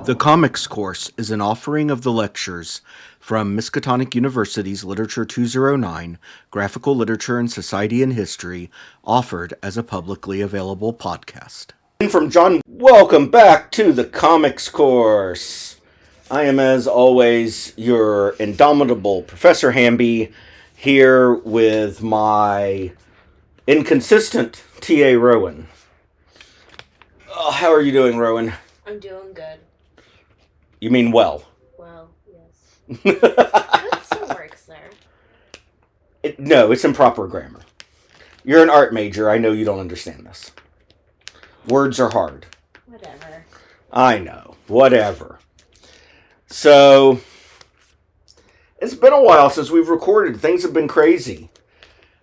The Comics Course is an offering of the lectures from Miskatonic University's Literature 209, Graphical Literature and Society and History, offered as a publicly available podcast. From John, welcome back to the Comics Course. I am, as always, your indomitable Professor Hamby, here with my inconsistent T.A. Rowan. Oh, how are you doing, Rowan? I'm doing good. You mean well? Well, yes. It still works there. No, it's improper grammar. You're an art major. I know you don't understand this. Words are hard. Whatever. I know. Whatever. So, it's been a while since we've recorded. Things have been crazy.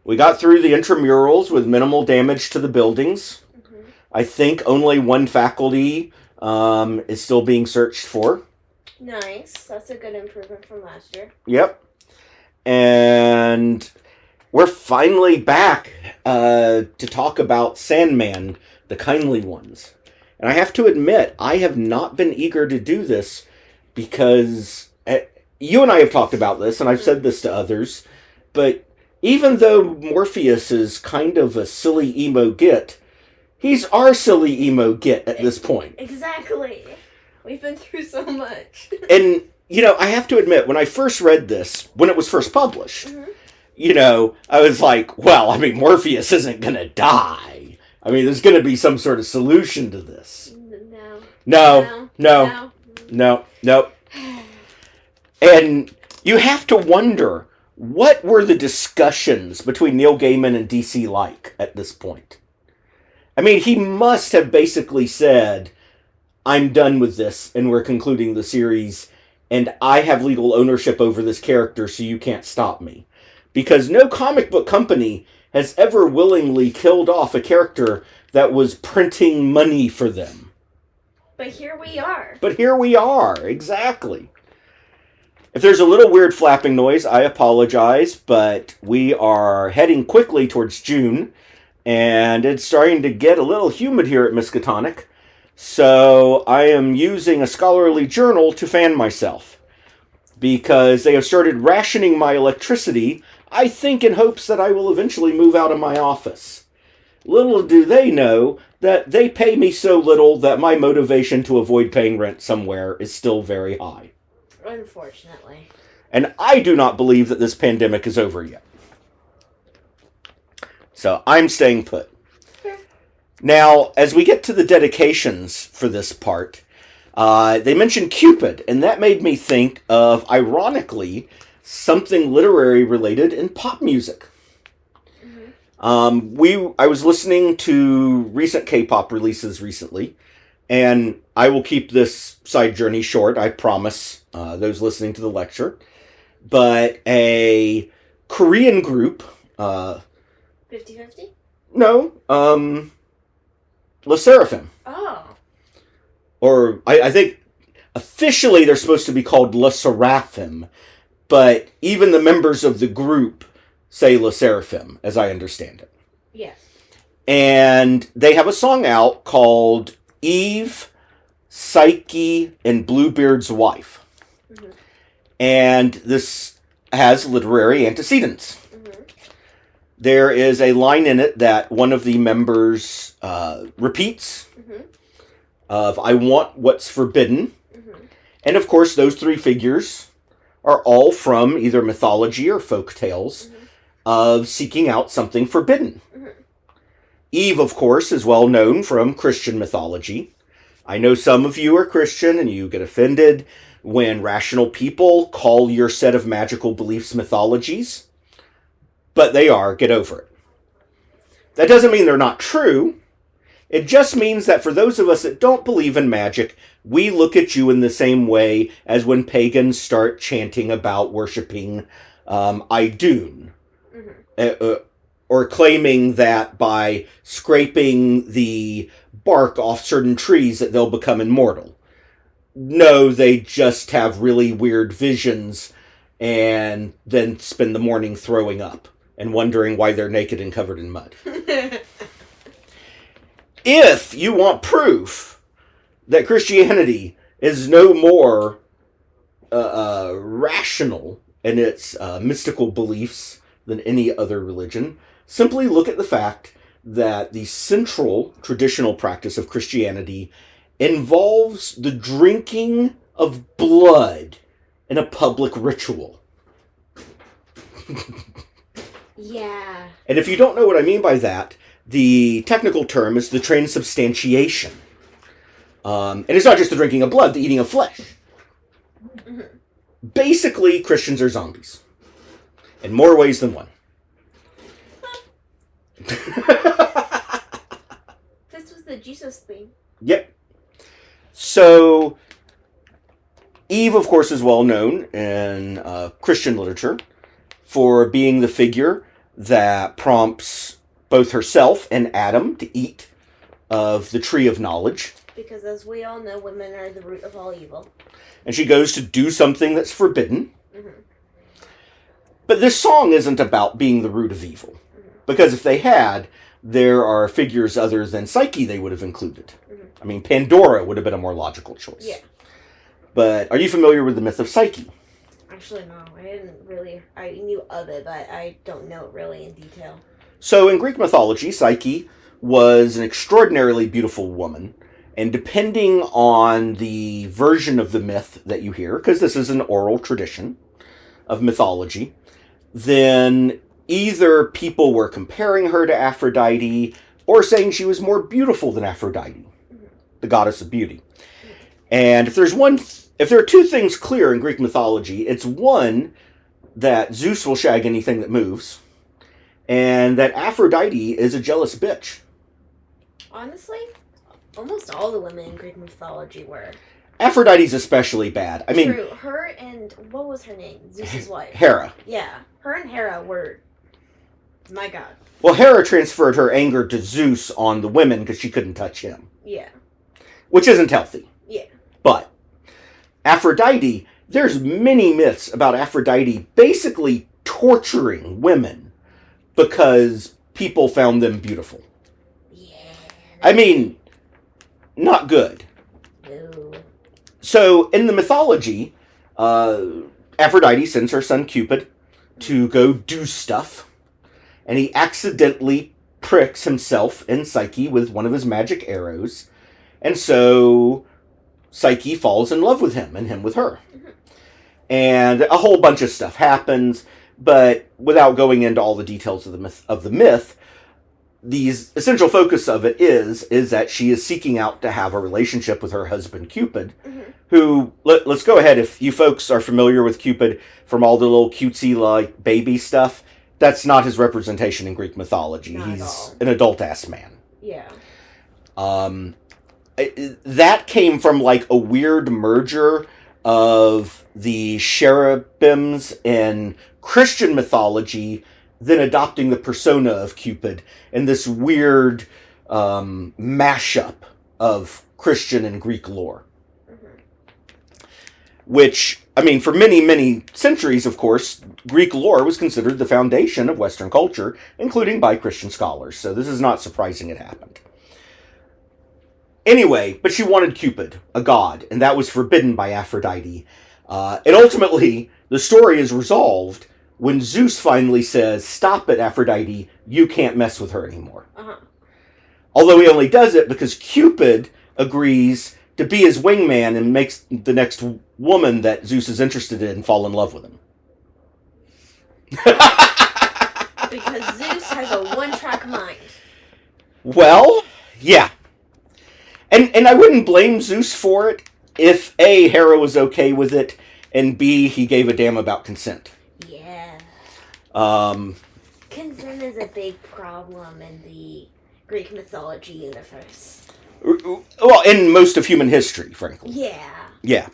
We got through the intramurals with minimal damage to the buildings. Mm-hmm. I think only one faculty is still being searched for. Nice. That's a good improvement from last year. Yep. And we're finally back to talk about Sandman, the Kindly Ones. And I have to admit, I have not been eager to do this because you and I have talked about this, and I've said this to others, but even though Morpheus is kind of a silly emo git, he's our silly emo git at this point. Exactly. We've been through so much. And, I have to admit, when I first read this, when it was first published, mm-hmm. I was like, well, Morpheus isn't going to die. There's going to be some sort of solution to this. No. And you have to wonder, what were the discussions between Neil Gaiman and DC like at this point? He must have basically said, I'm done with this, and we're concluding the series, and I have legal ownership over this character, so you can't stop me. Because no comic book company has ever willingly killed off a character that was printing money for them. But here we are. Exactly. If there's a little weird flapping noise, I apologize, but we are heading quickly towards June, and it's starting to get a little humid here at Miskatonic, so I am using a scholarly journal to fan myself, because they have started rationing my electricity, I think in hopes that I will eventually move out of my office. Little do they know that they pay me so little that my motivation to avoid paying rent somewhere is still very high. Unfortunately. And I do not believe that this pandemic is over yet. So I'm staying put. Sure. Now, as we get to the dedications for this part, they mentioned Cupid, and that made me think of, ironically, something literary related in pop music. I was listening to recent K-pop releases recently, and I will keep this side journey short, I promise those listening to the lecture. But a Korean group... 50-50? No, Le Seraphim. Oh. Or, I think, officially they're supposed to be called Le Seraphim, but even the members of the group say Le Seraphim, as I understand it. Yes. And they have a song out called Eve, Psyche, and Bluebeard's Wife. Mm-hmm. And this has literary antecedents. Mm-hmm. There is a line in it that one of the members repeats of, I want what's forbidden. Mm-hmm. And of course, those three figures are all from either mythology or folk tales of seeking out something forbidden. Mm-hmm. Eve, of course, is well known from Christian mythology. I know some of you are Christian and you get offended when rational people call your set of magical beliefs mythologies, but they are. Get over it. That doesn't mean they're not true. It just means that for those of us that don't believe in magic, we look at you in the same way as when pagans start chanting about worshipping Idun. Or claiming that by scraping the bark off certain trees that they'll become immortal. No, they just have really weird visions and then spend the morning throwing up and wondering why they're naked and covered in mud. If you want proof that Christianity is no more rational in its mystical beliefs than any other religion. Simply look at the fact that the central traditional practice of Christianity involves the drinking of blood in a public ritual. Yeah. And if you don't know what I mean by that, the technical term is the transubstantiation. And it's not just the drinking of blood, the eating of flesh. Mm-hmm. Basically, Christians are zombies. In more ways than one. This was the Jesus thing. Yep. So, Eve, of course, is well known in Christian literature for being the figure that prompts both herself and Adam to eat of the tree of knowledge. Because as we all know, women are the root of all evil. And she goes to do something that's forbidden. Mm-hmm. But this song isn't about being the root of evil. Mm-hmm. Because if they had, there are figures other than Psyche they would have included. Mm-hmm. I mean, Pandora would have been a more logical choice. Yeah. But are you familiar with the myth of Psyche? Actually, no. I knew of it, but I don't know it really in detail. So in Greek mythology, Psyche was an extraordinarily beautiful woman. And depending on the version of the myth that you hear, because this is an oral tradition of mythology, then either people were comparing her to Aphrodite or saying she was more beautiful than Aphrodite, the goddess of beauty. And if there are two things clear in Greek mythology, it's one, that Zeus will shag anything that moves, and that Aphrodite is a jealous bitch. Honestly, almost all the women in Greek mythology were. Aphrodite's especially bad. I mean, true. Her and what was her name? Zeus's wife. Hera. Yeah, her and Hera were. My God. Well, Hera transferred her anger to Zeus on the women because she couldn't touch him. Yeah. Which isn't healthy. Yeah. But Aphrodite, there's many myths about Aphrodite basically torturing women because people found them beautiful. Yeah. I mean, not good. No. So, in the mythology, Aphrodite sends her son Cupid to go do stuff, and he accidentally pricks himself and Psyche with one of his magic arrows, and so Psyche falls in love with him and him with her. Mm-hmm. And a whole bunch of stuff happens, but without going into all the details of the myth, the essential focus of it is that she is seeking out to have a relationship with her husband Cupid, Mm-hmm. who, let's go ahead, if you folks are familiar with Cupid from all the little cutesy like baby stuff, that's not his representation in Greek mythology. Not at He's all. an adult-ass man. Yeah. That came from like a weird merger of the cherubims in Christian mythology, then adopting the persona of Cupid in this weird mashup of Christian and Greek lore. Mm-hmm. Which, I mean, for many, many centuries, of course, Greek lore was considered the foundation of Western culture, including by Christian scholars. So this is not surprising it happened. Anyway, but she wanted Cupid, a god, and that was forbidden by Aphrodite. And ultimately, the story is resolved when Zeus finally says, "Stop it, Aphrodite, you can't mess with her anymore." Uh-huh. Although he only does it because Cupid agrees to be his wingman and makes the next woman that Zeus is interested in fall in love with him. Because Zeus has a one-track mind. Well, yeah. And I wouldn't blame Zeus for it if A, Hera was okay with it, and B, he gave a damn about consent. Yeah. Um, Consent is a big problem in the Greek mythology universe. well, in most of human history, frankly. Yeah. Yeah.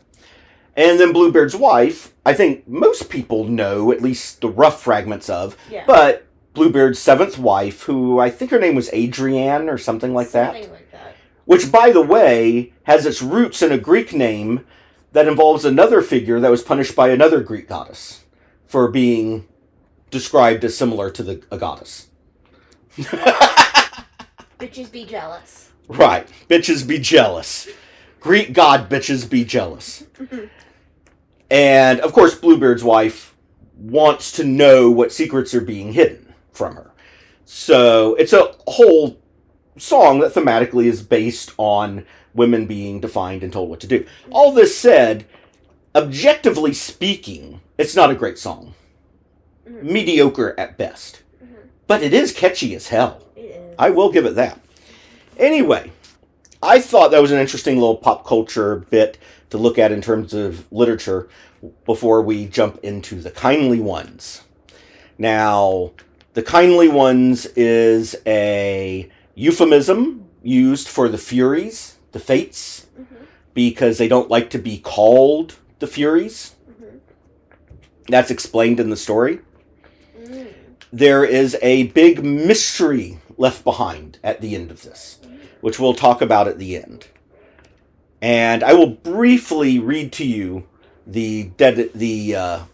And then Bluebeard's wife, I think most people know, at least the rough fragments of, Yeah. but Bluebeard's seventh wife, who I think her name was Adrienne or something like that. Something like that. Which, by the way, has its roots in a Greek name that involves another figure that was punished by another Greek goddess for being described as similar to a goddess. Bitches be jealous. Right. Bitches be jealous. Greek god bitches be jealous. And, of course, Bluebeard's wife wants to know what secrets are being hidden from her. So it's a whole song that thematically is based on women being defined and told what to do. All this said, objectively speaking, it's not a great song. Mediocre at best. But it is catchy as hell. It is. I will give it that. Anyway, I thought that was an interesting little pop culture bit to look at in terms of literature before we jump into the Kindly Ones. Now, the Kindly Ones is a euphemism used for the Furies, the Fates, because they don't like to be called the Furies. That's explained in the story. There is a big mystery left behind at the end of this, which we'll talk about at the end. And I will briefly read to you the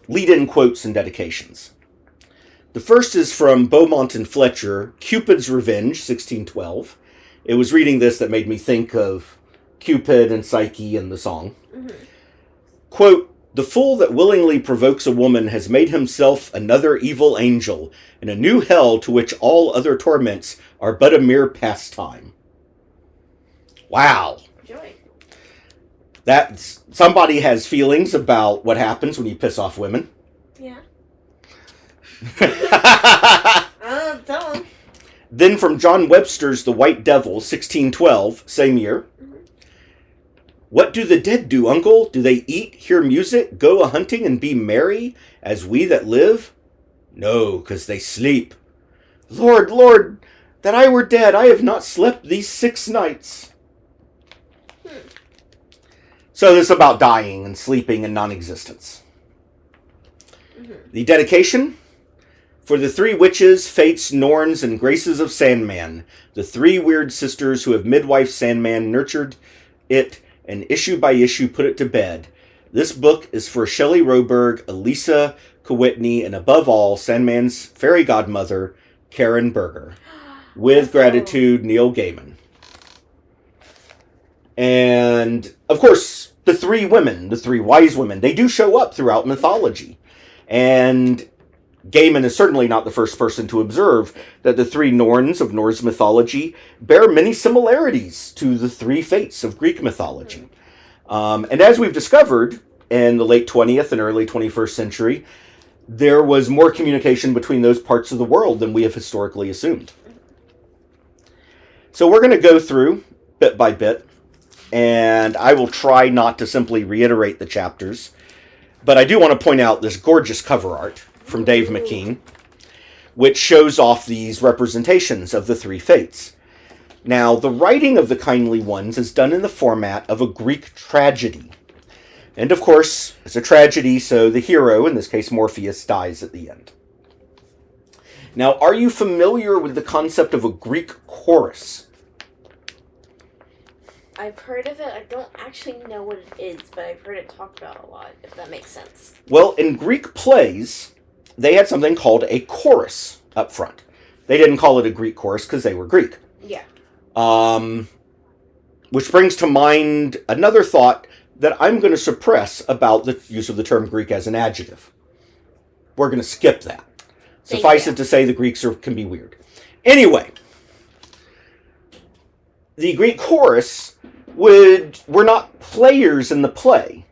lead-in quotes and dedications. The first is from Beaumont and Fletcher, Cupid's Revenge, 1612. It was reading this that made me think of Cupid and Psyche and the song. Quote, "The fool that willingly provokes a woman has made himself another evil angel in a new hell to which all other torments are but a mere pastime." Wow. Joy. That's, somebody has feelings about what happens when you piss off women. Yeah. Tell him. Then from John Webster's The White Devil, 1612, same year. "What do the dead do, uncle? Do they eat, hear music, go a-hunting, and be merry, as we that live? No, 'cause they sleep. Lord, Lord, that I were dead, I have not slept these 6 nights. So this is about dying and sleeping and non-existence. The dedication: "For the 3 witches, fates, Norns, and graces of Sandman, the 3 weird sisters who have midwife Sandman nurtured it, and issue by issue put it to bed. This book is for Shelley Roberg, Elisa Kowitney, and above all, Sandman's fairy godmother, Karen Berger. With gratitude, Neil Gaiman." And, of course, the 3 women, the 3 wise women, they do show up throughout mythology. And Gaiman is certainly not the first person to observe that the 3 Norns of Norse mythology bear many similarities to the 3 fates of Greek mythology. And as we've discovered in the late 20th and early 21st century, there was more communication between those parts of the world than we have historically assumed. So we're going to go through bit by bit, and I will try not to simply reiterate the chapters, but I do want to point out this gorgeous cover art from Dave McKean, which shows off these representations of the 3 fates. Now, the writing of the Kindly Ones is done in the format of a Greek tragedy. And of course, it's a tragedy, so the hero, in this case Morpheus, dies at the end. Now, are you familiar with the concept of a Greek chorus? I've heard of it. I don't actually know what it is, but I've heard it talked about a lot, if that makes sense. Well, in Greek plays, they had something called a chorus up front. They didn't call it a Greek chorus because they were Greek. Yeah. Which brings to mind another thought that I'm going to suppress about the use of the term Greek as an adjective. We're going to skip that. Suffice it to say the Greeks can be weird. Anyway, the Greek chorus were not players in the play,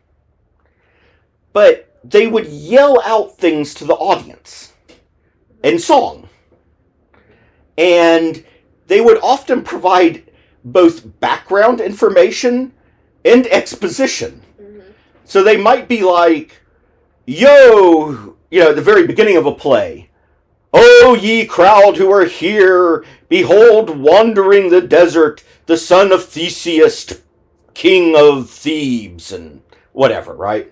but they would yell out things to the audience in song. And they would often provide both background information and exposition. So they might be like, "Yo," at the very beginning of a play, "O ye crowd who are here, behold wandering the desert, the son of Theseus, king of Thebes," and whatever, right?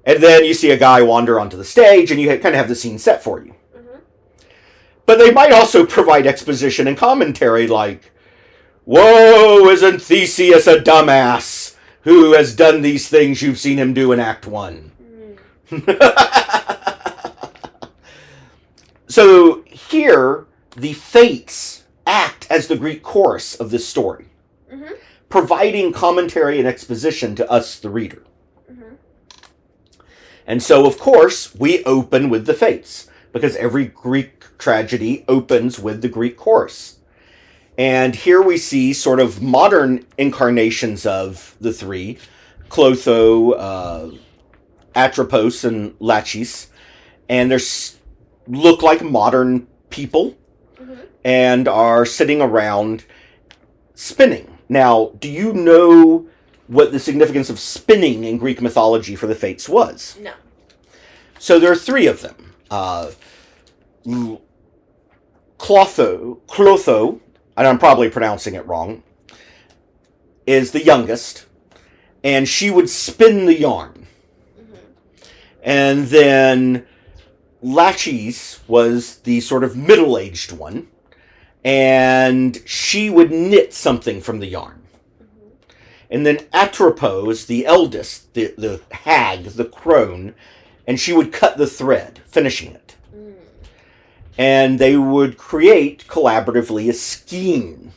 And then you see a guy wander onto the stage, and you kind of have the scene set for you. But they might also provide exposition and commentary like, "Whoa, isn't Theseus a dumbass who has done these things you've seen him do in Act 1? So here, the fates act as the Greek chorus of this story. providing commentary and exposition to us, the reader. Mm-hmm. And so, of course, we open with the Fates, because every Greek tragedy opens with the Greek chorus. And here we see sort of modern incarnations of the three, Clotho, Atropos, and Laches. And they look like modern people and are sitting around spinning. Now, do you know what the significance of spinning in Greek mythology for the Fates was? No. So there are three of them. Clotho, and I'm probably pronouncing it wrong, is the youngest, and she would spin the yarn. And then Laches was the sort of middle-aged one, and she would knit something from the yarn. And then Atropos, the eldest, the hag, the crone, and she would cut the thread, finishing it. And they would create collaboratively a skein.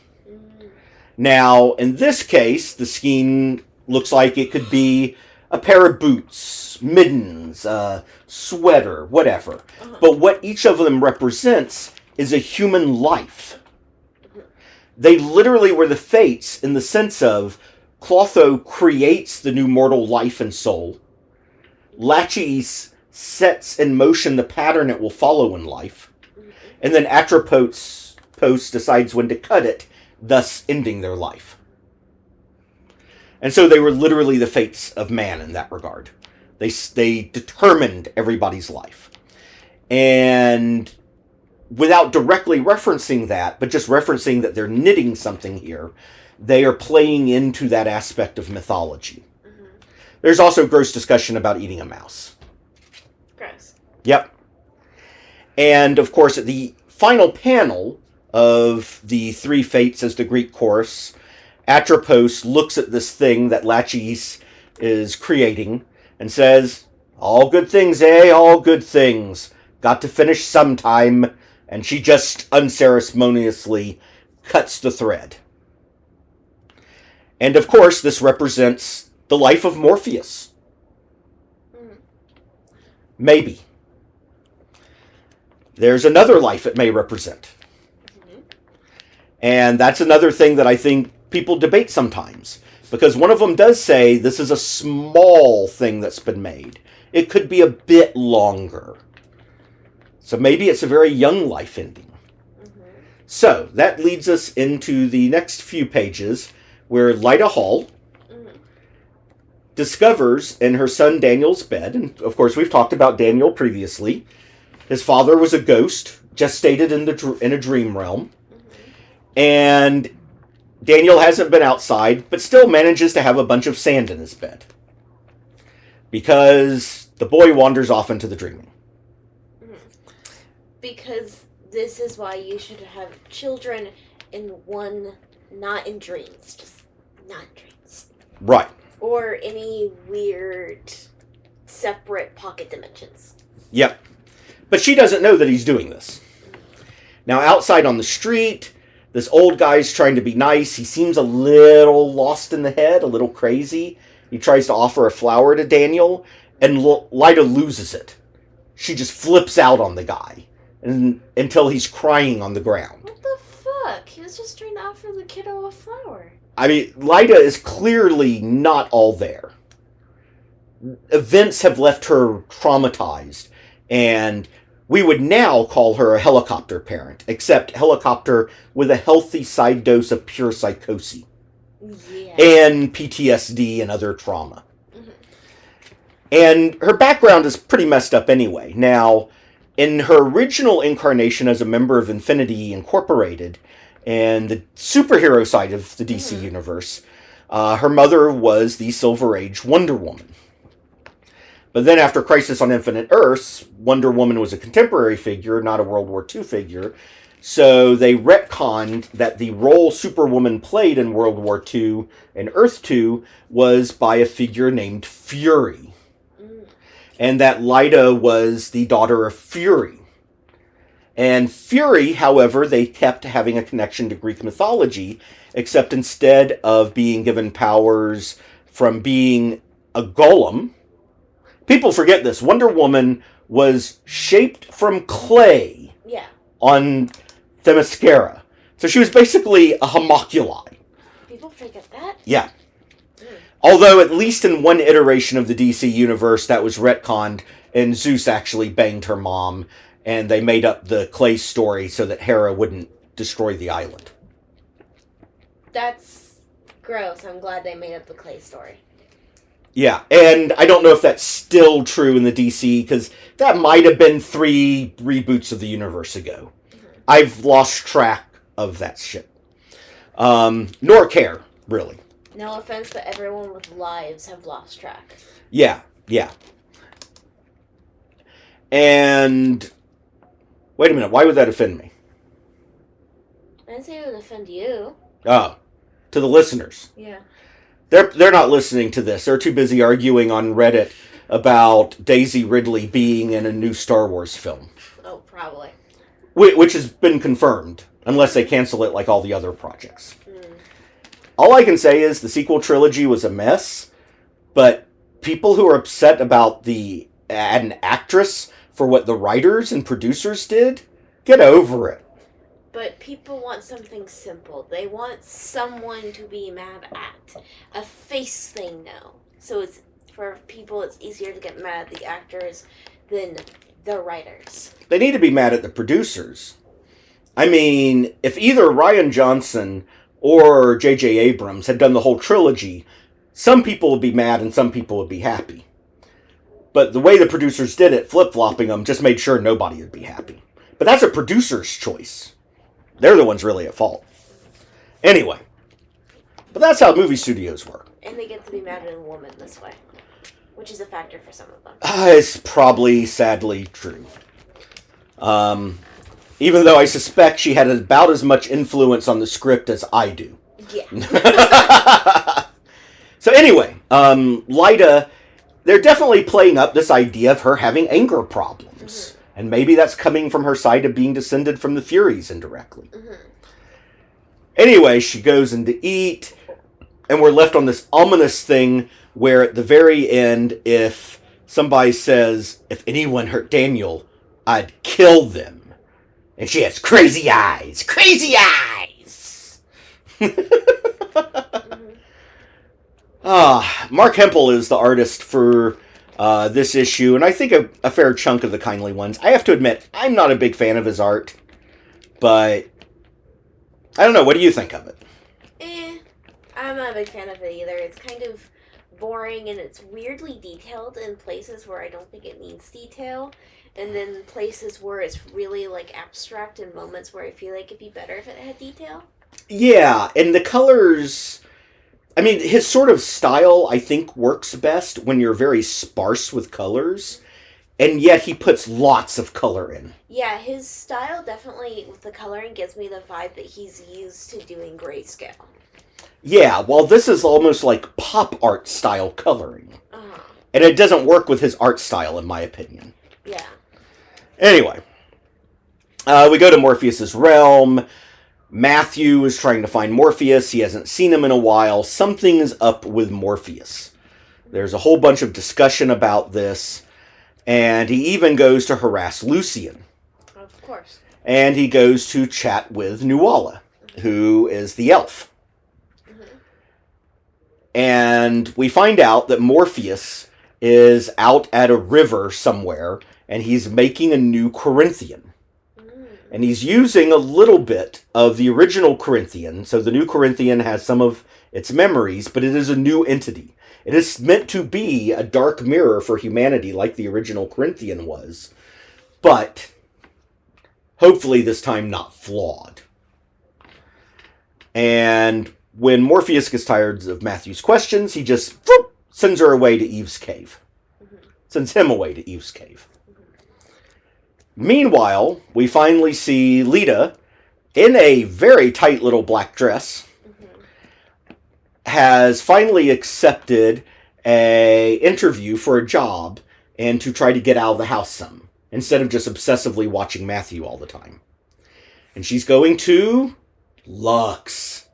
Now, in this case, the skein looks like it could be a pair of boots, middens, sweater, whatever. But what each of them represents is a human life. They literally were the Fates in the sense of Clotho creates the new mortal life and soul. Laches sets in motion the pattern it will follow in life. And then Atropos decides when to cut it, thus ending their life. And so they were literally the Fates of man in that regard. They determined everybody's life. And without directly referencing that, but just referencing that they're knitting something here, they are playing into that aspect of mythology. There's also gross discussion about eating a mouse. Gross. Yep. And, of course, at the final panel of the three Fates as the Greek chorus, Atropos looks at this thing that Laches is creating and says, "All good things, eh? All good things. Got to finish sometime." And she just unceremoniously cuts the thread. And, of course, this represents the life of Morpheus. Maybe. There's another life it may represent. And that's another thing that I think people debate sometimes. Because one of them does say this is a small thing that's been made. It could be a bit longer. So maybe it's a very young life ending. So that leads us into the next few pages where Lyda Hall discovers in her son Daniel's bed, and of course we've talked about Daniel previously, his father was a ghost, gestated in a dream realm. And Daniel hasn't been outside, but still manages to have a bunch of sand in his bed. Because the boy wanders off into the dreaming. Because this is why you should have children in one, not in dreams, just not in dreams. Right. Or any weird, separate pocket dimensions. Yep. But she doesn't know that he's doing this. Now, outside on the street, this old guy's trying to be nice. He seems a little lost in the head, a little crazy. He tries to offer a flower to Daniel, and Lyda loses it. She just flips out on the guy until he's crying on the ground. What the fuck? He was just trying to offer the kiddo a flower. I mean, Lyda is clearly not all there. Events have left her traumatized, and we would now call her a helicopter parent, except helicopter with a healthy side dose of pure psychosis. Yeah. And PTSD and other trauma. And her background is pretty messed up anyway. Now, in her original incarnation as a member of Infinity Incorporated, and the superhero side of the DC universe, her mother was the Silver Age Wonder Woman. But then after Crisis on Infinite Earths, Wonder Woman was a contemporary figure, not a World War II figure. So they retconned that the role Superwoman played in World War II and Earth 2 was by a figure named Fury. And that Lyda was the daughter of Fury. And Fury, however, they kept having a connection to Greek mythology except instead of being given powers from being a golem, people forget this. Wonder Woman was shaped from clay on Themyscira. So she was basically a homunculi. People forget that? Yeah. Although, at least in one iteration of the DC universe, that was retconned, and Zeus actually banged her mom, and they made up the clay story so that Hera wouldn't destroy the island. That's gross. I'm glad they made up the clay story. Yeah, and I don't know if that's still true in the DC, because that might have been 3 reboots of the universe ago. I've lost track of that shit. Nor care, really. No offense, but everyone with lives have lost track. Yeah. And wait a minute, why would that offend me? I didn't say it would offend you. Oh, to the listeners. Yeah. They're not listening to this. They're too busy arguing on Reddit about Daisy Ridley being in a new Star Wars film. Oh, probably. Which has been confirmed, unless they cancel it like all the other projects. All I can say is the sequel trilogy was a mess, but people who are upset about an actress for what the writers and producers did, get over it. But people want something simple. They want someone to be mad at. A face they know. So it's for people, it's easier to get mad at the actors than the writers. They need to be mad at the producers. I mean, if either Rian Johnson or J.J. Abrams had done the whole trilogy, some people would be mad and some people would be happy. But the way the producers did it, flip-flopping them, just made sure nobody would be happy. But that's a producer's choice. They're the ones really at fault. Anyway. But that's how movie studios work. And they get to be mad at a woman this way. Which is a factor for some of them. It's probably sadly true. Even though I suspect she had about as much influence on the script as I do. Yeah. So anyway, Lyta, they're definitely playing up this idea of her having anger problems. And maybe that's coming from her side of being descended from the Furies indirectly. Anyway, she goes in to eat, and we're left on this ominous thing where at the very end, if somebody says, if anyone hurt Daniel, I'd kill them. And she has crazy eyes. Crazy eyes! Mark Hempel is the artist for this issue, and I think a fair chunk of the Kindly ones. I have to admit, I'm not a big fan of his art, but I don't know. What do you think of it? I'm not a big fan of it either. It's kind of boring, and it's weirdly detailed in places where I don't think it needs detail. And then places where it's really, abstract in moments where I feel like it'd be better if it had detail. Yeah, and the colors... I mean, his sort of style, I think, works best when you're very sparse with colors, and yet he puts lots of color in. Yeah, his style definitely, with the coloring, gives me the vibe that he's used to doing grayscale. Yeah, well, this is almost like pop art style coloring. And it doesn't work with his art style, in my opinion. Yeah. Anyway, we go to Morpheus's realm. Matthew is trying to find Morpheus. He hasn't seen him in a while. Something's up with Morpheus. There's a whole bunch of discussion about this. And he even goes to harass Lucian. Of course. And he goes to chat with Nuala, who is the elf. And we find out that Morpheus is out at a river somewhere, and he's making a new Corinthian. And he's using a little bit of the original Corinthian, so the new Corinthian has some of its memories, but it is a new entity. It is meant to be a dark mirror for humanity, like the original Corinthian was, but hopefully this time not flawed. And when Morpheus gets tired of Matthew's questions, he just sends her away to Eve's cave. Sends him away to Eve's cave. Meanwhile, we finally see Lita, in a very tight little black dress, has finally accepted an interview for a job and to try to get out of the house some, instead of just obsessively watching Matthew all the time. And she's going to Lux.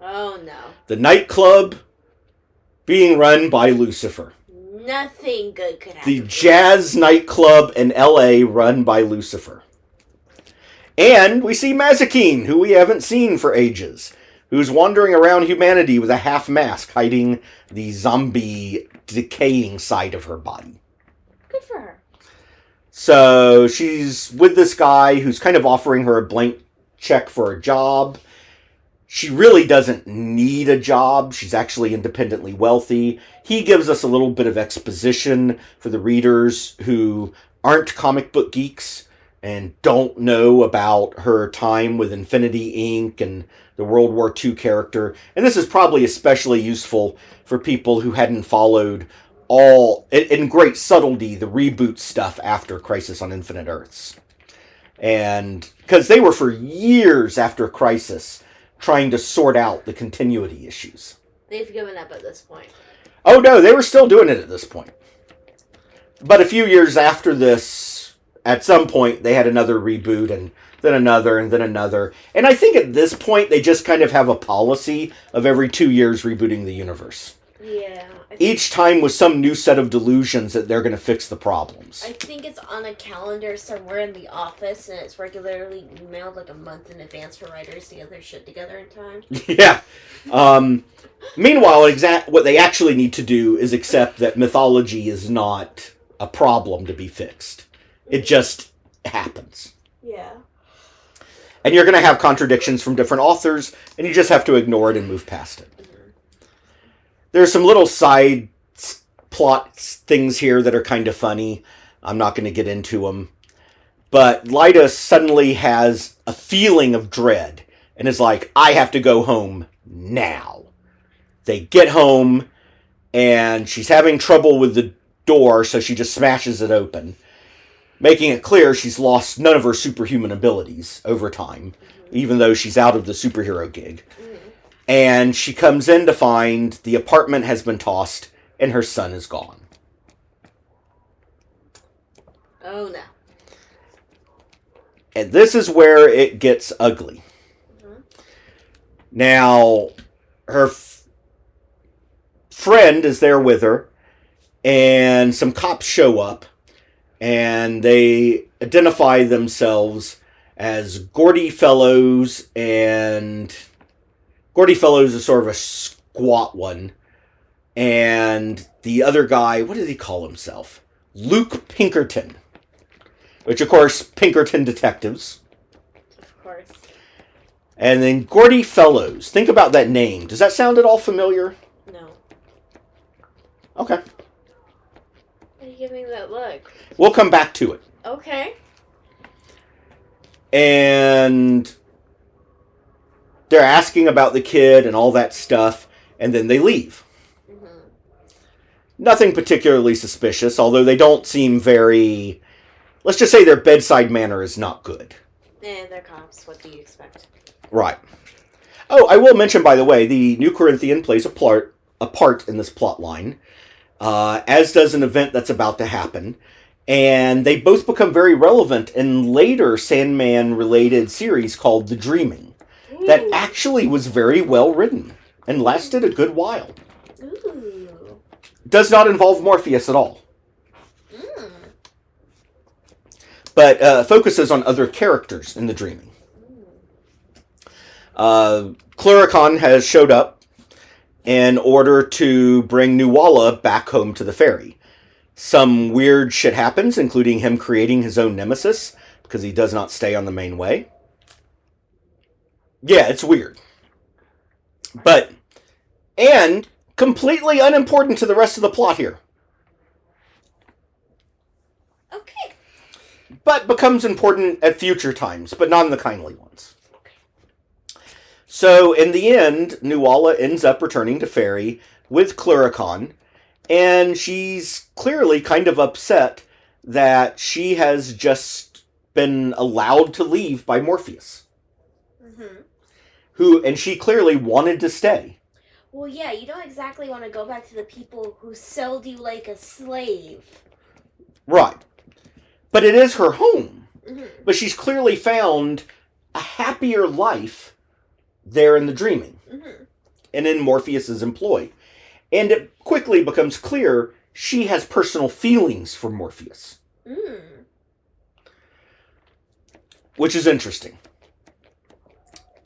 Oh, no. The nightclub being run by Lucifer. Nothing good could happen. The jazz nightclub in L.A. run by Lucifer. And we see Mazikeen, who we haven't seen for ages, who's wandering around humanity with a half mask, hiding the zombie decaying side of her body. Good for her. So she's with this guy who's kind of offering her a blank check for a job. She really doesn't need a job. She's actually independently wealthy. He gives us a little bit of exposition for the readers who aren't comic book geeks and don't know about her time with Infinity Inc. and the World War II character. And this is probably especially useful for people who hadn't followed all, in great subtlety, the reboot stuff after Crisis on Infinite Earths. And because they were for years after Crisis trying to sort out the continuity issues. They've given up at this point. Oh no, they were still doing it at this point. But a few years after this, at some point, they had another reboot, and then another, and then another. And I think at this point, they just kind of have a policy of every 2 years rebooting the universe. Yeah. Each time with some new set of delusions that they're going to fix the problems. I think it's on a calendar somewhere in the office, and it's regularly emailed like a month in advance for writers to get their shit together in time. Yeah. Meanwhile, what they actually need to do is accept that mythology is not a problem to be fixed. It just happens. Yeah. And you're going to have contradictions from different authors, and you just have to ignore it and move past it. There's some little side plot things here that are kind of funny. I'm not going to get into them. But Lyda suddenly has a feeling of dread and is like, I have to go home now. They get home, and she's having trouble with the door, so she just smashes it open, making it clear she's lost none of her superhuman abilities over time, even though she's out of the superhero gig. And she comes in to find the apartment has been tossed and her son is gone. Oh, no. And this is where it gets ugly. Mm-hmm. Now, her friend is there with her, and some cops show up, and they identify themselves as Gordy Fellows, and Gordy Fellows is sort of a squat one. And the other guy, what did he call himself? Luke Pinkerton. Which, of course, Pinkerton Detectives. Of course. And then Gordy Fellows. Think about that name. Does that sound at all familiar? No. Okay. Why are you giving that look? We'll come back to it. Okay. And they're asking about the kid and all that stuff, and then they leave. Mm-hmm. Nothing particularly suspicious, although they don't seem very... Let's just say their bedside manner is not good. They're cops. What do you expect? Right. Oh, I will mention, by the way, the New Corinthian plays a part in this plot line, as does an event that's about to happen. And they both become very relevant in later Sandman-related series called The Dreaming. That actually was very well written and lasted a good while. Ooh. Does not involve Morpheus at all. Mm. But focuses on other characters in The Dreaming. Cluricon has showed up in order to bring Nuala back home to the ferry. Some weird shit happens, including him creating his own nemesis, because he does not stay on the main way. Yeah, it's weird. And completely unimportant to the rest of the plot here. Okay. But becomes important at future times, but not in the kindly ones. So, in the end, Nuala ends up returning to Ferry with Cluricon, and she's clearly kind of upset that she has just been allowed to leave by Morpheus. And she clearly wanted to stay. Well, yeah, you don't exactly want to go back to the people who sold you like a slave. Right. But it is her home. Mm-hmm. But she's clearly found a happier life there in The Dreaming. Mm-hmm. and in Morpheus's employ. And it quickly becomes clear she has personal feelings for Morpheus. Which is interesting.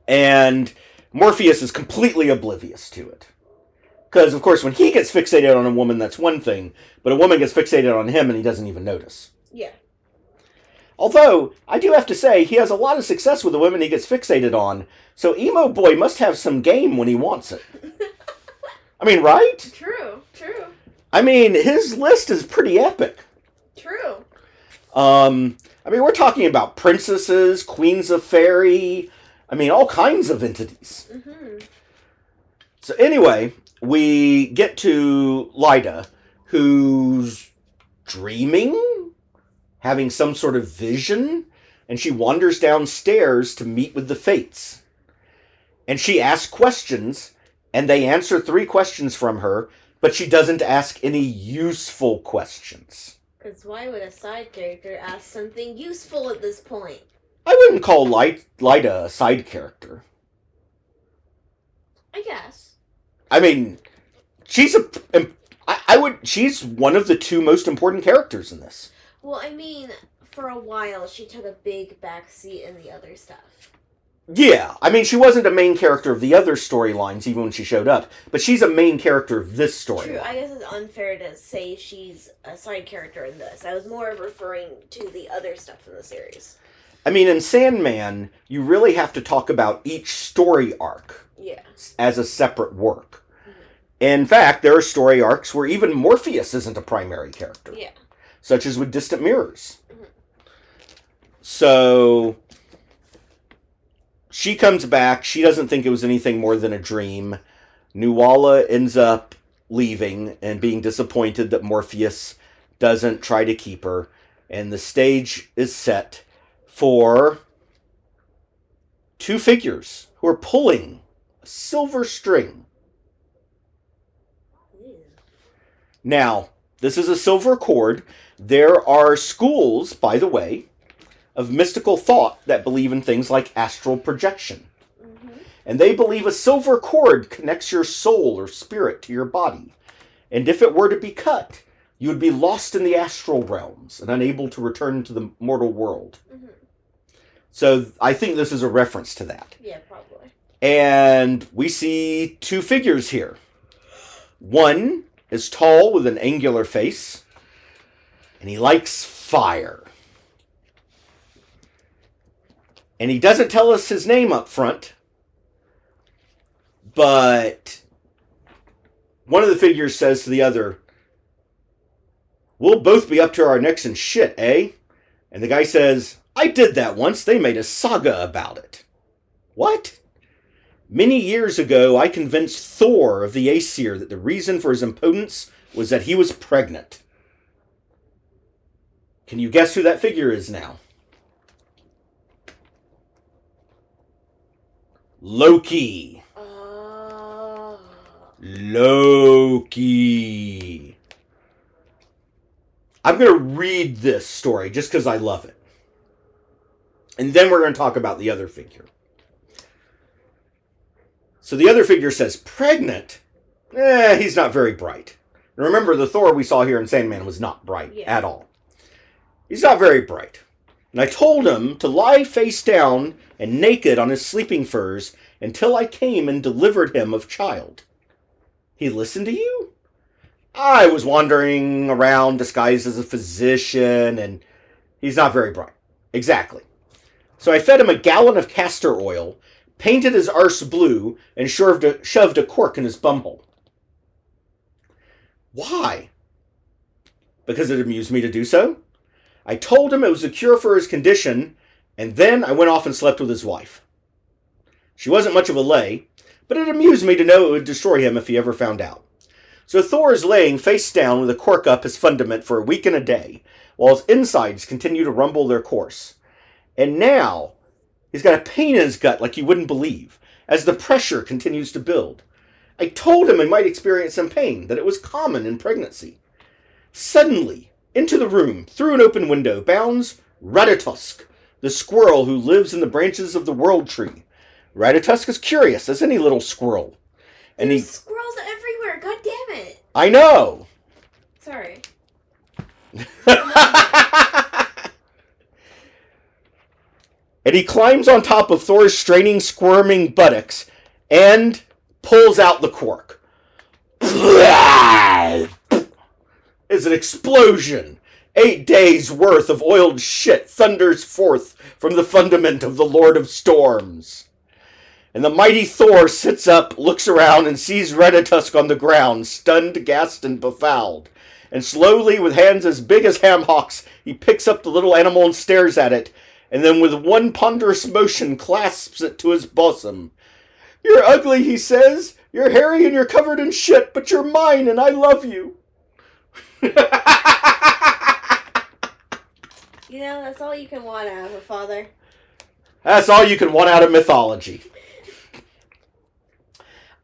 And Morpheus is completely oblivious to it. Because, of course, when he gets fixated on a woman, that's one thing. But a woman gets fixated on him and he doesn't even notice. Yeah. Although, I do have to say, he has a lot of success with the women he gets fixated on. So Emo Boy must have some game when he wants it. I mean, right? True. I mean, his list is pretty epic. True. I mean, we're talking about princesses, queens of fairy, I mean, all kinds of entities. So anyway, we get to Lyda, who's dreaming, having some sort of vision, and she wanders downstairs to meet with the Fates. And she asks questions, and they answer 3 questions from her, but she doesn't ask any useful questions. Because why would a side character ask something useful at this point? I wouldn't call Lyda a side character. I guess. I mean, she's she's one of the 2 most important characters in this. Well, I mean, for a while, she took a big backseat in the other stuff. Yeah, I mean, she wasn't a main character of the other storylines, even when she showed up, but she's a main character of this story. True, I guess it's unfair to say she's a side character in this. I was more referring to the other stuff in the series. I mean, in Sandman, you really have to talk about each story arc as a separate work. In fact, there are story arcs where even Morpheus isn't a primary character. Yeah. Such as with Distant Mirrors. So she comes back. She doesn't think it was anything more than a dream. Nuala ends up leaving and being disappointed that Morpheus doesn't try to keep her. And the stage is set for 2 figures who are pulling a silver string. Now, this is a silver cord. There are schools, by the way, of mystical thought that believe in things like astral projection. And they believe a silver cord connects your soul or spirit to your body. And if it were to be cut, you would be lost in the astral realms and unable to return to the mortal world. So I think this is a reference to that. Yeah, probably. And we see 2 figures here. One is tall with an angular face, and he likes fire. And he doesn't tell us his name up front, but one of the figures says to the other, "We'll both be up to our necks in shit, eh?" And the guy says, "I did that once. They made a saga about it." What? Many years ago, I convinced Thor of the Aesir that the reason for his impotence was that he was pregnant. Can you guess who that figure is now? Loki. Loki. I'm going to read this story just because I love it. And then we're going to talk about the other figure. So the other figure says, "Pregnant? He's not very bright." And remember, the Thor we saw here in Sandman was not bright at all. He's not very bright. And I told him to lie face down and naked on his sleeping furs until I came and delivered him of child. He listened to you? I was wandering around disguised as a physician, and he's not very bright. Exactly. So I fed him a gallon of castor oil, painted his arse blue, and shoved a cork in his bumhole. Why? Because it amused me to do so. I told him it was a cure for his condition, and then I went off and slept with his wife. She wasn't much of a lay, but it amused me to know it would destroy him if he ever found out. So Thor is laying face down with a cork up his fundament for a week and a day, while his insides continue to rumble their course. And now, he's got a pain in his gut like you wouldn't believe, as the pressure continues to build. I told him he might experience some pain, that it was common in pregnancy. Suddenly, into the room, through an open window, bounds Ratatosk, the squirrel who lives in the branches of the world tree. Ratatosk is curious as any little squirrel. And There's squirrels everywhere. God damn it. I know. Sorry. And he climbs on top of Thor's straining, squirming buttocks and pulls out the cork. Is an explosion. 8 days' worth of oiled shit thunders forth from the fundament of the Lord of Storms. And the mighty Thor sits up, looks around, and sees Reditusk on the ground, stunned, gassed, and befouled. And slowly, with hands as big as ham hocks, he picks up the little animal and stares at it, and then with one ponderous motion clasps it to his bosom. "You're ugly," he says. "You're hairy and you're covered in shit, but you're mine and I love you." You know, that's all you can want out of a father. That's all you can want out of mythology.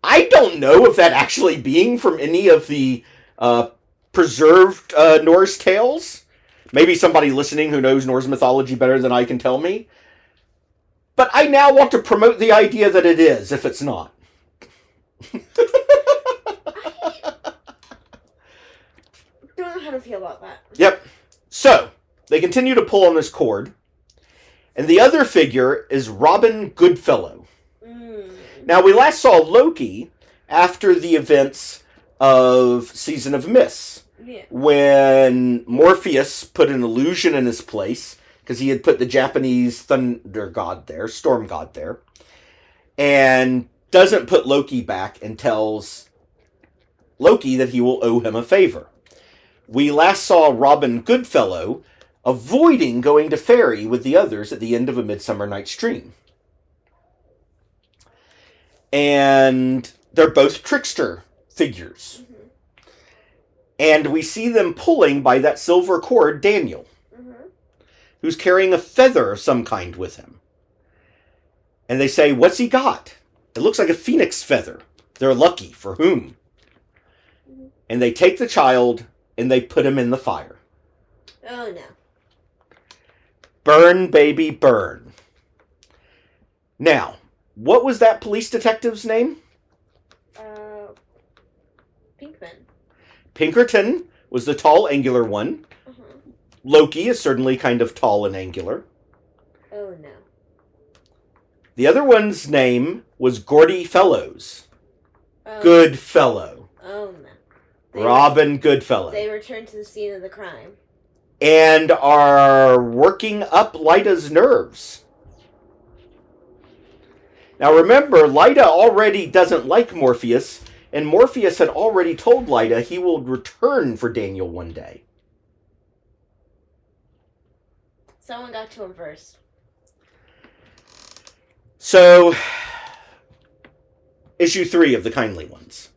I don't know if that actually being from any of the preserved Norse tales. Maybe somebody listening who knows Norse mythology better than I can tell me. But I now want to promote the idea that it is, if it's not. I don't know how to feel about that. Yep. So, they continue to pull on this cord. And the other figure is Robin Goodfellow. Now, we last saw Loki after the events of Season of Mists. Yeah. When Morpheus put an illusion in his place, because he had put the Japanese thunder god there, storm god there, and doesn't put Loki back and tells Loki that he will owe him a favor. We last saw Robin Goodfellow avoiding going to Fairy with the others at the end of A Midsummer Night's Dream. And they're both trickster figures. Mm-hmm. And we see them pulling by that silver cord Daniel, who's carrying a feather of some kind with him. And they say, "What's he got?" "It looks like a phoenix feather." They're lucky. For whom? And they take the child and they put him in the fire. Oh, no. Burn, baby, burn. Now, what was that police detective's name? Pinkman. Pinkerton was the tall, angular one. Loki is certainly kind of tall and angular. Oh, no. The other one's name was Gordy Fellows. Oh. Goodfellow. Oh, no. Robin Goodfellow. They return to the scene of the crime. And are working up Lyda's nerves. Now remember, Lyda already doesn't like Morpheus, and Morpheus had already told Lyda he will return for Daniel one day. Someone got to him first. So, issue 3 of The Kindly Ones.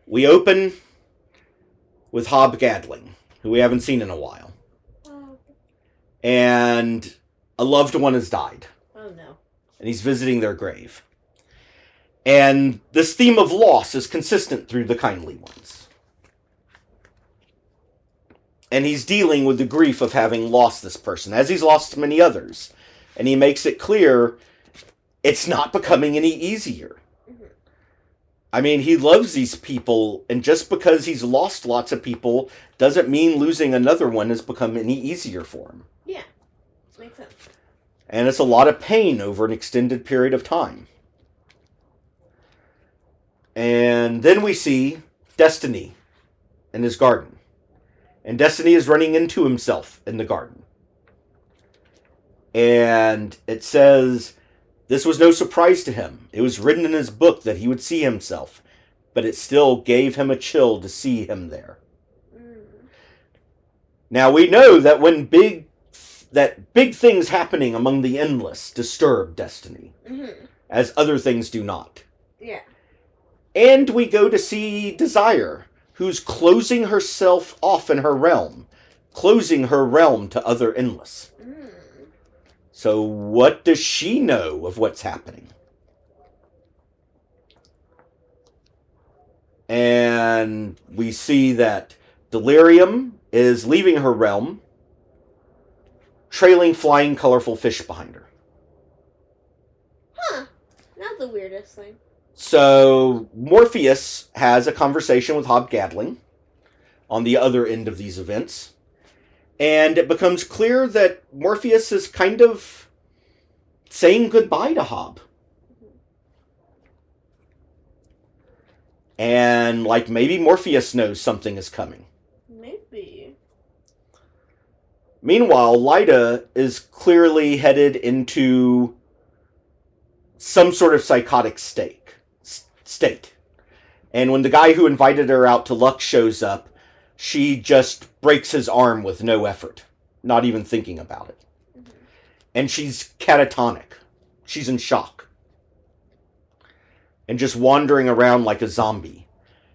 We open with Hob Gadling, who we haven't seen in a while. Oh. And a loved one has died. Oh, no. And he's visiting their grave. And this theme of loss is consistent through The Kindly Ones. And he's dealing with the grief of having lost this person, as he's lost many others. And he makes it clear it's not becoming any easier. I mean, he loves these people, and just because he's lost lots of people doesn't mean losing another one has become any easier for him. Yeah, makes sense. And it's a lot of pain over an extended period of time. And then we see Destiny in his garden. And Destiny is running into himself in the garden. And it says, this was no surprise to him. It was written in his book that he would see himself. But it still gave him a chill to see him there. Now we know that when big things happening among the Endless disturb Destiny. As other things do not. Yeah. And we go to see Desire, who's closing herself off in her realm. Closing her realm to other Endless. So what does she know of what's happening? And we see that Delirium is leaving her realm, trailing flying colorful fish behind her. Huh. Not the weirdest thing. So Morpheus has a conversation with Hob Gadling on the other end of these events. And it becomes clear that Morpheus is kind of saying goodbye to Hob. And, like, maybe Morpheus knows something is coming. Maybe. Meanwhile, Lyda is clearly headed into some sort of psychotic state. And when the guy who invited her out to Lux shows up, she just breaks his arm with no effort, not even thinking about it. Mm-hmm. And she's catatonic. She's in shock. And just wandering around like a zombie.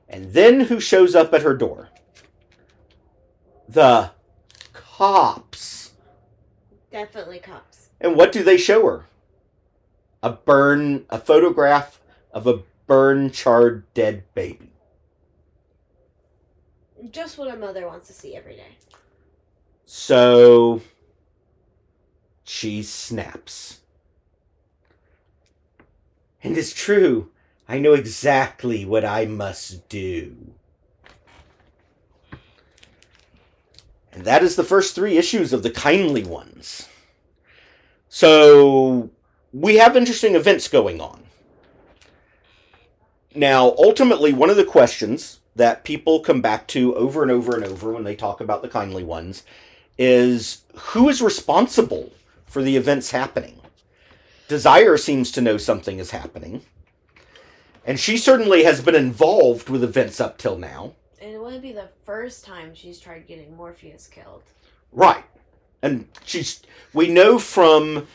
And then who shows up at her door? The cops. Definitely cops. And what do they show her? A photograph of a charred, dead baby. Just what a mother wants to see every day. So she snaps. And it's true. I know exactly what I must do. And that is the first 3 issues of The Kindly Ones. So we have interesting events going on. Now, ultimately, one of the questions that people come back to over and over and over when they talk about The Kindly Ones is, who is responsible for the events happening? Desire seems to know something is happening. And she certainly has been involved with events up till now. And it wouldn't be the first time she's tried getting Morpheus killed. Right. And we know from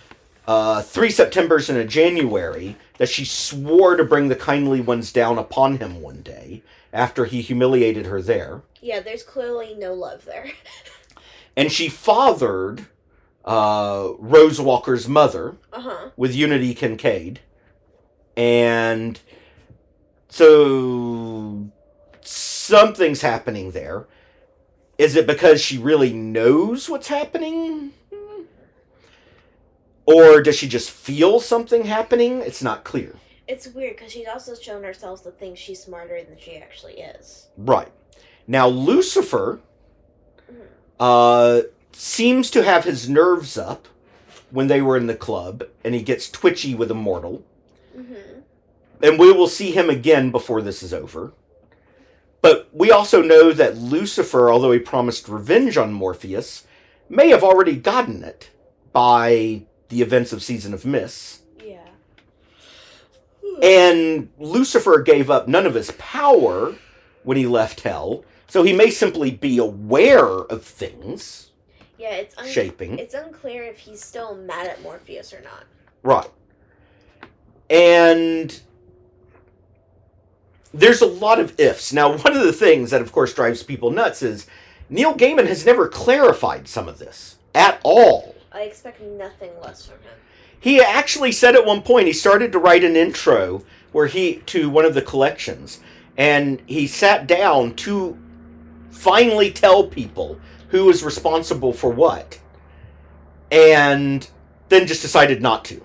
3 Septembers and a January that she swore to bring the Kindly Ones down upon him one day after he humiliated her there. Yeah, there's clearly no love there. And she fathered Rose Walker's mother with Unity Kincaid. And so something's happening there. Is it because she really knows what's happening? Or does she just feel something happening? It's not clear. It's weird because she's also shown herself to think she's smarter than she actually is. Right. Now, Lucifer seems to have his nerves up when they were in the club, and he gets twitchy with Immortal. Mm-hmm. And we will see him again before this is over. But we also know that Lucifer, although he promised revenge on Morpheus, may have already gotten it by the events of Season of Mist. Yeah. And Lucifer gave up none of his power when he left Hell, so he may simply be aware of things. Yeah, it's shaping. It's unclear if he's still mad at Morpheus or not. Right. And there's a lot of ifs. Now, one of the things that, of course, drives people nuts is Neil Gaiman has never clarified some of this at all. I expect nothing less from him. He actually said at one point he started to write an intro to one of the collections, and he sat down to finally tell people who was responsible for what, and then just decided not to.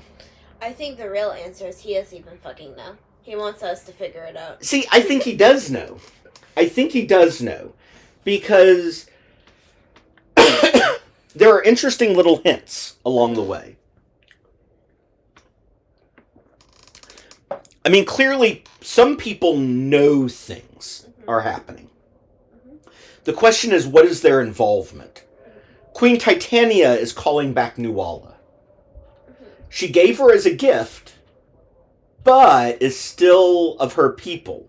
I think the real answer is he doesn't even fucking know. He wants us to figure it out. See, I think he does know. Because there are interesting little hints along the way. I mean, clearly, some people know things are happening. The question is, what is their involvement? Queen Titania is calling back Nuala. She gave her as a gift, but is still of her people.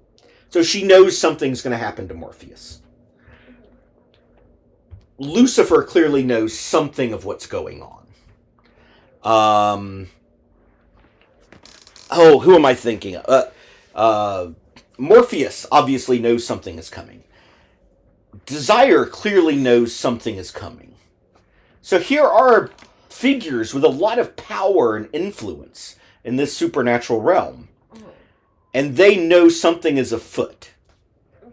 So she knows something's going to happen to Morpheus. Lucifer clearly knows something of what's going on. Who am I thinking of? Morpheus obviously knows something is coming. Desire clearly knows something is coming. So here are figures with a lot of power and influence in this supernatural realm. And they know something is afoot.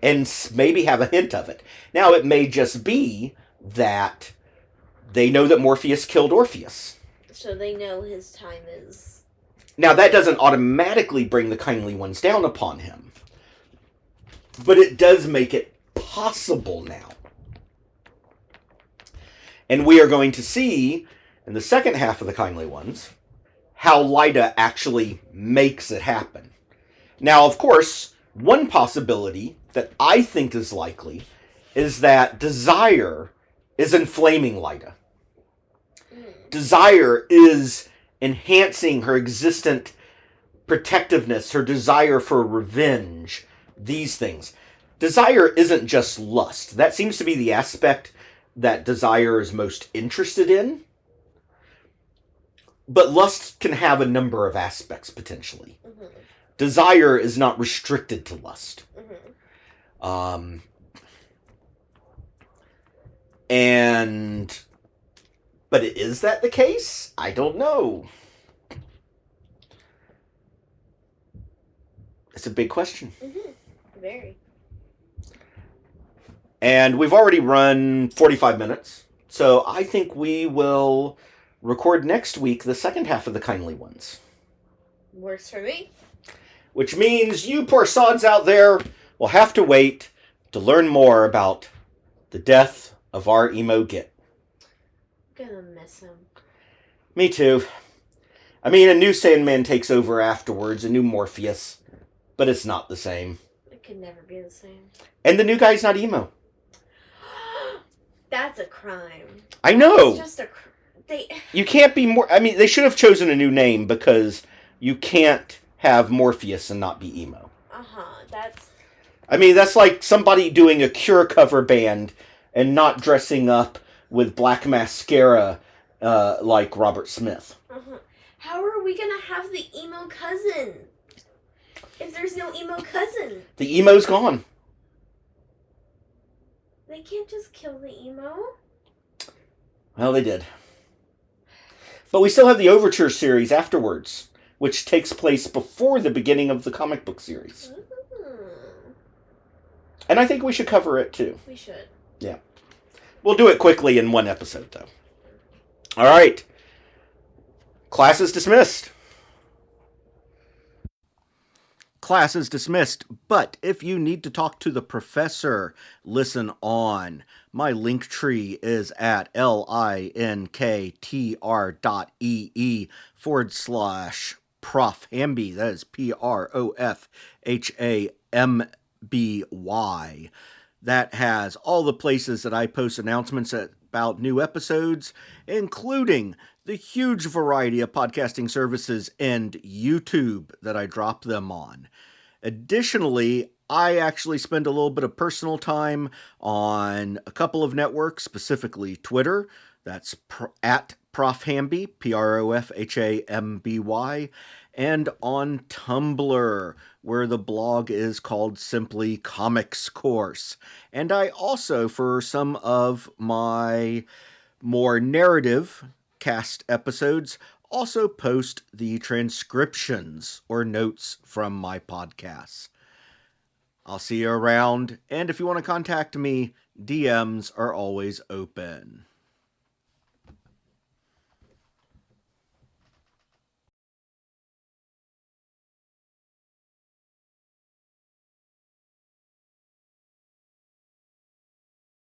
And maybe have a hint of it. Now, it may just be that they know that Morpheus killed Orpheus. So they know his time is Now, that doesn't automatically bring the kindly ones down upon him, but it does make it possible now. And we are going to see, in the second half of the kindly ones, how Lyda actually makes it happen. Now, of course, one possibility that I think is likely is that desire is inflaming Lyda. Desire is enhancing her existent protectiveness, her desire for revenge, these things. Desire isn't just lust. That seems to be the aspect that desire is most interested in. But lust can have a number of aspects, potentially. Mm-hmm. Desire is not restricted to lust. Mm-hmm. But is that the case? I don't know. It's a big question. Mm-hmm. Very. And we've already run 45 minutes, so I think we will record next week the second half of the kindly ones. Works for me. Which means you poor sods out there will have to wait to learn more about the death of our emo git. Gonna miss him. Me too. I mean, a new Sandman takes over afterwards, a new Morpheus, but it's not the same. It could never be the same. And the new guy's not emo. That's a crime. I know. It's just a You can't be more... I mean, they should have chosen a new name because you can't have Morpheus and not be emo. That's... I mean, that's like somebody doing a Cure cover band and not dressing up with black mascara like Robert Smith. How are we gonna have the emo cousin if there's no emo cousin? The emo's gone. They can't just kill the emo. Well, they did. But we still have the Overture series afterwards, which takes place before the beginning of the comic book series. And I think we should cover it, too. We should. Yeah. We'll do it quickly in one episode, though. All right. Class is dismissed. Class is dismissed, but if you need to talk to the professor, listen on. My link tree is at linktr.ee/Prof Hamby. That is PROFHAMBY. That has all the places that I post announcements about new episodes, including the huge variety of podcasting services and YouTube that I drop them on. Additionally, I actually spend a little bit of personal time on a couple of networks, specifically Twitter. That's at Prof Hamby, PROFHAMBY, and on Tumblr, where the blog is called simply Comics Course. And I also, for some of my more narrative cast episodes, also post the transcriptions or notes from my podcasts. I'll see you around, and if you want to contact me, DMs are always open.